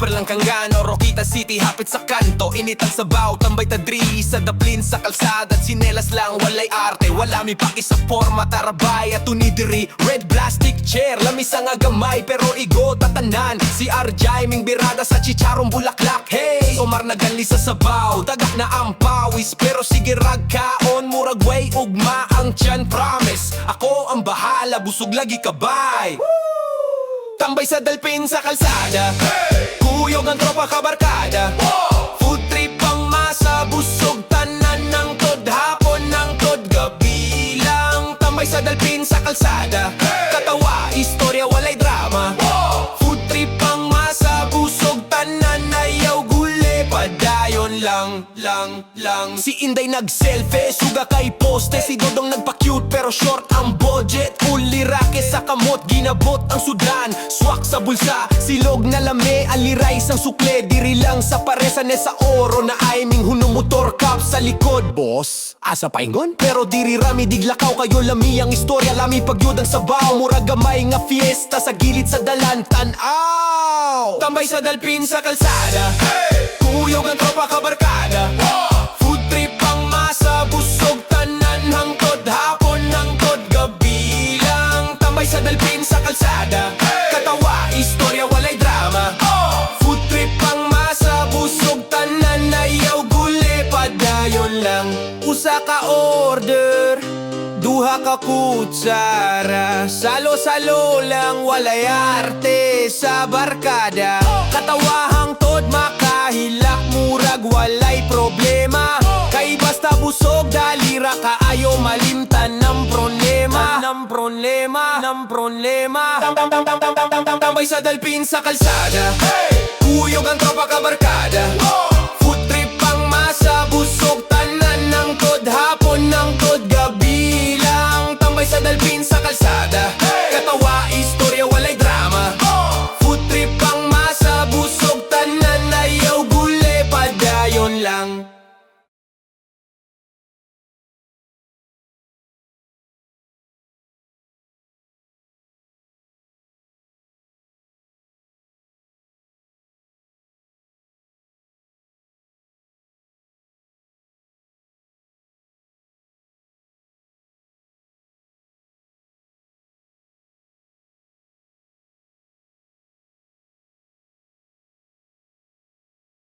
super lang kangano, Roquita City hapit sa kanto. Init ang sabaw, tambay tadri sa daplin sa kalsada. At sinelas lang, walay arte, wala mi paki sa forma. Tarabay at unidiri, red plastic chair. Lamis ang agamay pero igo tatanan. Si RJ ming birada sa chicharong bulaklak. Hey, Omar nagali sa sabaw, tagak na ang pawis. Pero sige ragkaon, murag way ugma ang tiyan. Promise, ako ang bahala, busog lagi kabay. Tambay sa dalpin sa kalsada, kuyog ang tropa kabarkada. Food trip ang masa, busog tanan ng tod. Hapon ng tod, gabi lang. Tambay sa dalpin sa kalsada, katawa, istorya, walay drama. Food trip ang masa, busog tanan, ayaw guli. Padayon lang. Si Inday nag-selfie, suga kay poste. Si Dodong nagpa-cute pero short ang budget. Ulirake sa kamot, ginabot ang sudan. Swak sa bulsa, silog na lame. Aliray sang sukle, diri lang sa paresan sa oro. Na aiming hunumutor kap sa likod. Boss, asa paingon? Pero diri rami diglakaw kayo lami ang istorya. Lami pagyud ang sabaw, murag gamay nga fiesta sa gilid sa dalan. Tan-aw, tambay sa dalpin sa kalsada, kuyog ang tropa kabarkada. Food trip ang masa, busog tanan hangtod. Hapon hangtod, gabi lang. Tambay sa dalpin sa kalsada, katawa, istorya, walay drama. Food trip ang masa, busog tanan, ayaw guli. Padayon lang. Usa ka order, duha ka kutsara. Salo-salo lang, walay arte sa barkada. Katawa hangtod, makahilak, murag walay problema. Kay basta busog, dalira ka, ayaw malimtan ng problema. Tambay sa dalpin sa kalsada,